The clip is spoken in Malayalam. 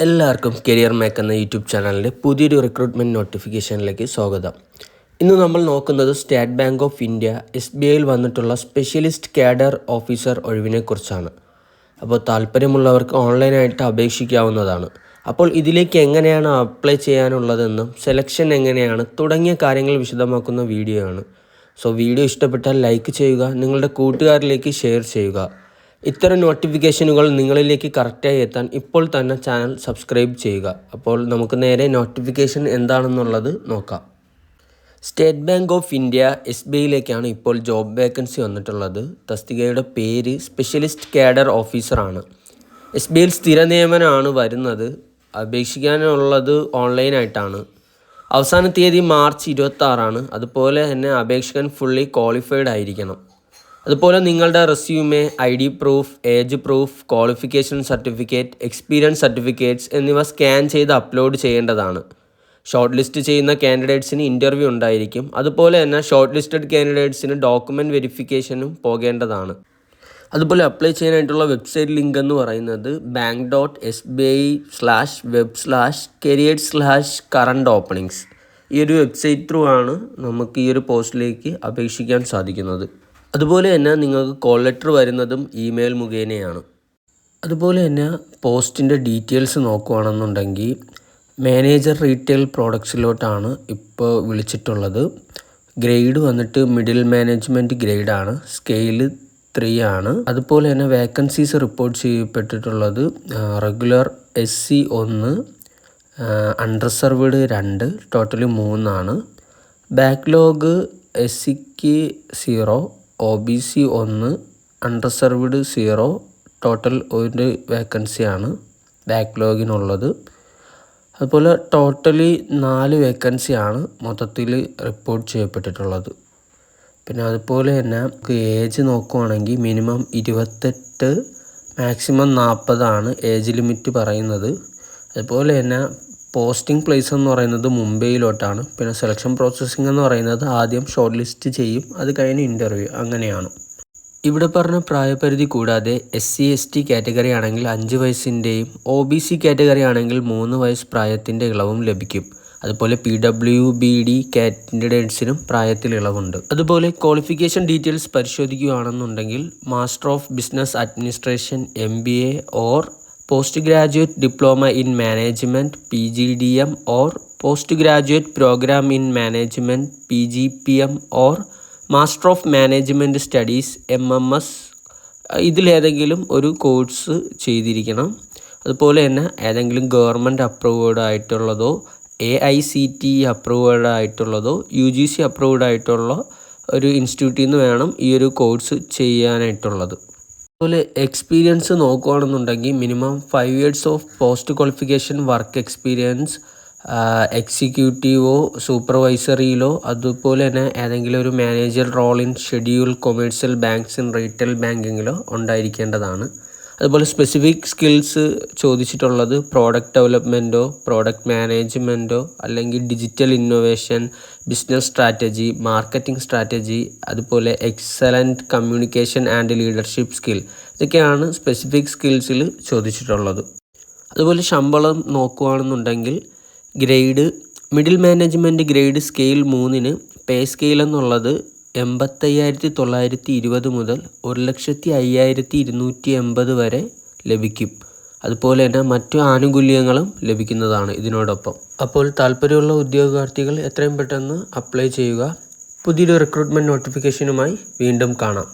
എല്ലാവർക്കും കരിയർ മേക്ക് എന്ന യൂട്യൂബ് ചാനലിൻ്റെ പുതിയൊരു റിക്രൂട്ട്മെൻറ്റ് നോട്ടിഫിക്കേഷനിലേക്ക് സ്വാഗതം. ഇന്ന് നമ്മൾ നോക്കുന്നത് സ്റ്റേറ്റ് ബാങ്ക് ഓഫ് ഇന്ത്യ SBIയിൽ വന്നിട്ടുള്ള സ്പെഷ്യലിസ്റ്റ് കാഡർ ഓഫീസർ ഒഴിവിനെക്കുറിച്ചാണ്. അപ്പോൾ താല്പര്യമുള്ളവർക്ക് ഓൺലൈനായിട്ട് അപേക്ഷിക്കാവുന്നതാണ്. അപ്പോൾ ഇതിലേക്ക് എങ്ങനെയാണ് അപ്ലൈ ചെയ്യാനുള്ളതെന്നും സെലക്ഷൻ എങ്ങനെയാണ് തുടങ്ങിയ കാര്യങ്ങൾ വിശദമാക്കുന്ന വീഡിയോ ആണ്. വീഡിയോ ഇഷ്ടപ്പെട്ടാൽ ലൈക്ക് ചെയ്യുക, നിങ്ങളുടെ കൂട്ടുകാരിലേക്ക് ഷെയർ ചെയ്യുക. ഇത്തരം നോട്ടിഫിക്കേഷനുകൾ നിങ്ങളിലേക്ക് കറക്റ്റായി എത്താൻ ഇപ്പോൾ തന്നെ ചാനൽ സബ്സ്ക്രൈബ് ചെയ്യുക. അപ്പോൾ നമുക്ക് നേരെ നോട്ടിഫിക്കേഷൻ എന്താണെന്നുള്ളത് നോക്കാം. സ്റ്റേറ്റ് ബാങ്ക് ഓഫ് ഇന്ത്യ SBIയിലേക്കാണ് ഇപ്പോൾ ജോബ് വേക്കൻസി വന്നിട്ടുള്ളത്. തസ്തികയുടെ പേര് സ്പെഷ്യലിസ്റ്റ് കാഡർ ഓഫീസറാണ്. SBIയിൽ സ്ഥിര നിയമനമാണ് വരുന്നത്. അപേക്ഷിക്കാനുള്ളത് ഓൺലൈനായിട്ടാണ്. അവസാന തീയതി മാർച്ച് 26 അതുപോലെ തന്നെ അപേക്ഷകൻ ഫുള്ളി ക്വാളിഫൈഡ് ആയിരിക്കണം. അതുപോലെ നിങ്ങളുടെ resume, ID proof, age proof, qualification certificate, experience certificates എന്നിവ സ്കാൻ ചെയ്ത് അപ്ലോഡ് ചെയ്യേണ്ടതാണ്. ഷോർട്ട് ലിസ്റ്റ് ചെയ്യുന്ന കാൻഡിഡേറ്റ്സിന് ഇൻ്റർവ്യൂ ഉണ്ടായിരിക്കും. അതുപോലെ തന്നെ ഷോർട്ട് ലിസ്റ്റഡ് കാൻഡിഡേറ്റ്സിന് ഡോക്യുമെൻറ്റ് വെരിഫിക്കേഷനും പോകേണ്ടതാണ്. അതുപോലെ അപ്ലൈ ചെയ്യാനായിട്ടുള്ള വെബ്സൈറ്റ് ലിങ്ക് എന്ന് പറയുന്നത് bank.sbi.web/careers/current openings. ഈ ഒരു വെബ്സൈറ്റ് ത്രൂ ആണ് നമുക്ക് ഈ ഒരു പോസ്റ്റിലേക്ക് അപേക്ഷിക്കാൻ സാധിക്കുന്നത്. അതുപോലെ തന്നെ നിങ്ങൾക്ക് കോൾ ലെറ്റർ വരുന്നതും ഇമെയിൽ മുഖേനയാണ്. അതുപോലെ തന്നെ പോസ്റ്റിൻ്റെ ഡീറ്റെയിൽസ് നോക്കുകയാണെന്നുണ്ടെങ്കിൽ മാനേജർ റീറ്റെയിൽ പ്രോഡക്ട്സിലോട്ടാണ് ഇപ്പോൾ വിളിച്ചിട്ടുള്ളത്. ഗ്രേഡ് വന്നിട്ട് മിഡിൽ മാനേജ്മെൻറ്റ് ഗ്രേഡാണ്. സ്കെയില് 3 ആണ്. അതുപോലെ തന്നെ വേക്കൻസീസ് റിപ്പോർട്ട് ചെയ്യപ്പെട്ടിട്ടുള്ളത് റെഗുലർ SC 1, അൺറിസർവ്ഡ് 2, ടോട്ടലി 3 ആണ്. ബാക്ക്ലോഗ് SCക്ക് 0, OBC 1, അൺറിസർവ്ഡ് 0, ടോട്ടൽ 1 വേക്കൻസിയാണ് ബാക്ക്ലോഗിനുള്ളത്. അതുപോലെ ടോട്ടലി 4 വേക്കൻസിയാണ് മൊത്തത്തിൽ റിപ്പോർട്ട് ചെയ്യപ്പെട്ടിട്ടുള്ളത്. പിന്നെ അതുപോലെ തന്നെ നമുക്ക് ഏജ് നോക്കുവാണെങ്കിൽ മിനിമം 28, മാക്സിമം 40 ആണ് ഏജ് ലിമിറ്റ് പറയുന്നത്. അതുപോലെ തന്നെ പോസ്റ്റിംഗ് പ്ലേസ് എന്ന് പറയുന്നത് മുംബൈയിലോട്ടാണ്. പിന്നെ സെലക്ഷൻ പ്രോസസ്സിംഗ് എന്ന് പറയുന്നത് ആദ്യം ഷോർട്ട് ലിസ്റ്റ് ചെയ്യും, അത് കഴിഞ്ഞ് ഇൻ്റർവ്യൂ, അങ്ങനെയാണ്. ഇവിടെ പറഞ്ഞ പ്രായപരിധി കൂടാതെ SC/ST കാറ്റഗറി ആണെങ്കിൽ 5 വയസ്സിൻ്റെയും OBC കാറ്റഗറി ആണെങ്കിൽ 3 വയസ്സ് പ്രായത്തിൻ്റെ ഇളവും ലഭിക്കും. അതുപോലെ PWBD കാൻഡിഡേറ്റ്സിനും പ്രായത്തിൽ ഇളവുണ്ട്. അതുപോലെ ക്വാളിഫിക്കേഷൻ ഡീറ്റെയിൽസ് പരിശോധിക്കുകയാണെന്നുണ്ടെങ്കിൽ master of business administration MBA or post graduate diploma in management PGDM or post graduate program in management PGPM or master of management studies MMS ഇതിലേതെങ്കിലും ഒരു കോഴ്സ് ചെയ്തിരിക്കണം. അതുപോലെ തന്നെ ഏതെങ്കിലും ഗവൺമെൻറ് അപ്രൂവ്ഡ് ആയിട്ടുള്ളതോ AICTE അപ്രൂവ്ഡ് ആയിട്ടുള്ളതോ UGC അപ്രൂവ്ഡ് ആയിട്ടുള്ള ഒരു ഇൻസ്റ്റിറ്റ്യൂട്ടിൽ നിന്ന് വേണം ഈ ഒരു കോഴ്സ് ചെയ്യാനായിട്ടുള്ളത്. അതുപോലെ എക്സ്പീരിയൻസ് നോക്കുകയാണെന്നുണ്ടെങ്കിൽ minimum 5 years of post qualification work experience എക്സിക്യൂട്ടീവോ സൂപ്പർവൈസറിയിലോ അതുപോലെ തന്നെ ഏതെങ്കിലും ഒരു manager role in schedule commercial banks in retail ബാങ്കിങ്ങിലോ ഉണ്ടായിരിക്കേണ്ടതാണ്. അതുപോലെ സ്പെസിഫിക് സ്കിൽസ് ചോദിച്ചിട്ടുള്ളത് പ്രോഡക്റ്റ് ഡെവലപ്മെൻറ്റോ പ്രോഡക്റ്റ് മാനേജ്മെൻറ്റോ അല്ലെങ്കിൽ digital innovation, business strategy, marketing strategy, അതുപോലെ excellent communication and leadership skill, ഇതൊക്കെയാണ് സ്പെസിഫിക് സ്കിൽസിൽ ചോദിച്ചിട്ടുള്ളത്. അതുപോലെ ശമ്പളം നോക്കുകയാണെന്നുണ്ടെങ്കിൽ grade middle management grade scale 3 pay scale എന്നുള്ളത് 85,920 മുതൽ 1,05,280 വരെ ലഭിക്കും. അതുപോലെ തന്നെ മറ്റു ആനുകൂല്യങ്ങളും ലഭിക്കുന്നതാണ് ഇതിനോടൊപ്പം. അപ്പോൾ താല്പര്യമുള്ള ഉദ്യോഗാർത്ഥികൾ എത്രയും പെട്ടെന്ന് അപ്ലൈ ചെയ്യുക. പുതിയൊരു റിക്രൂട്ട്മെൻറ്റ് നോട്ടിഫിക്കേഷനുമായി വീണ്ടും കാണാം.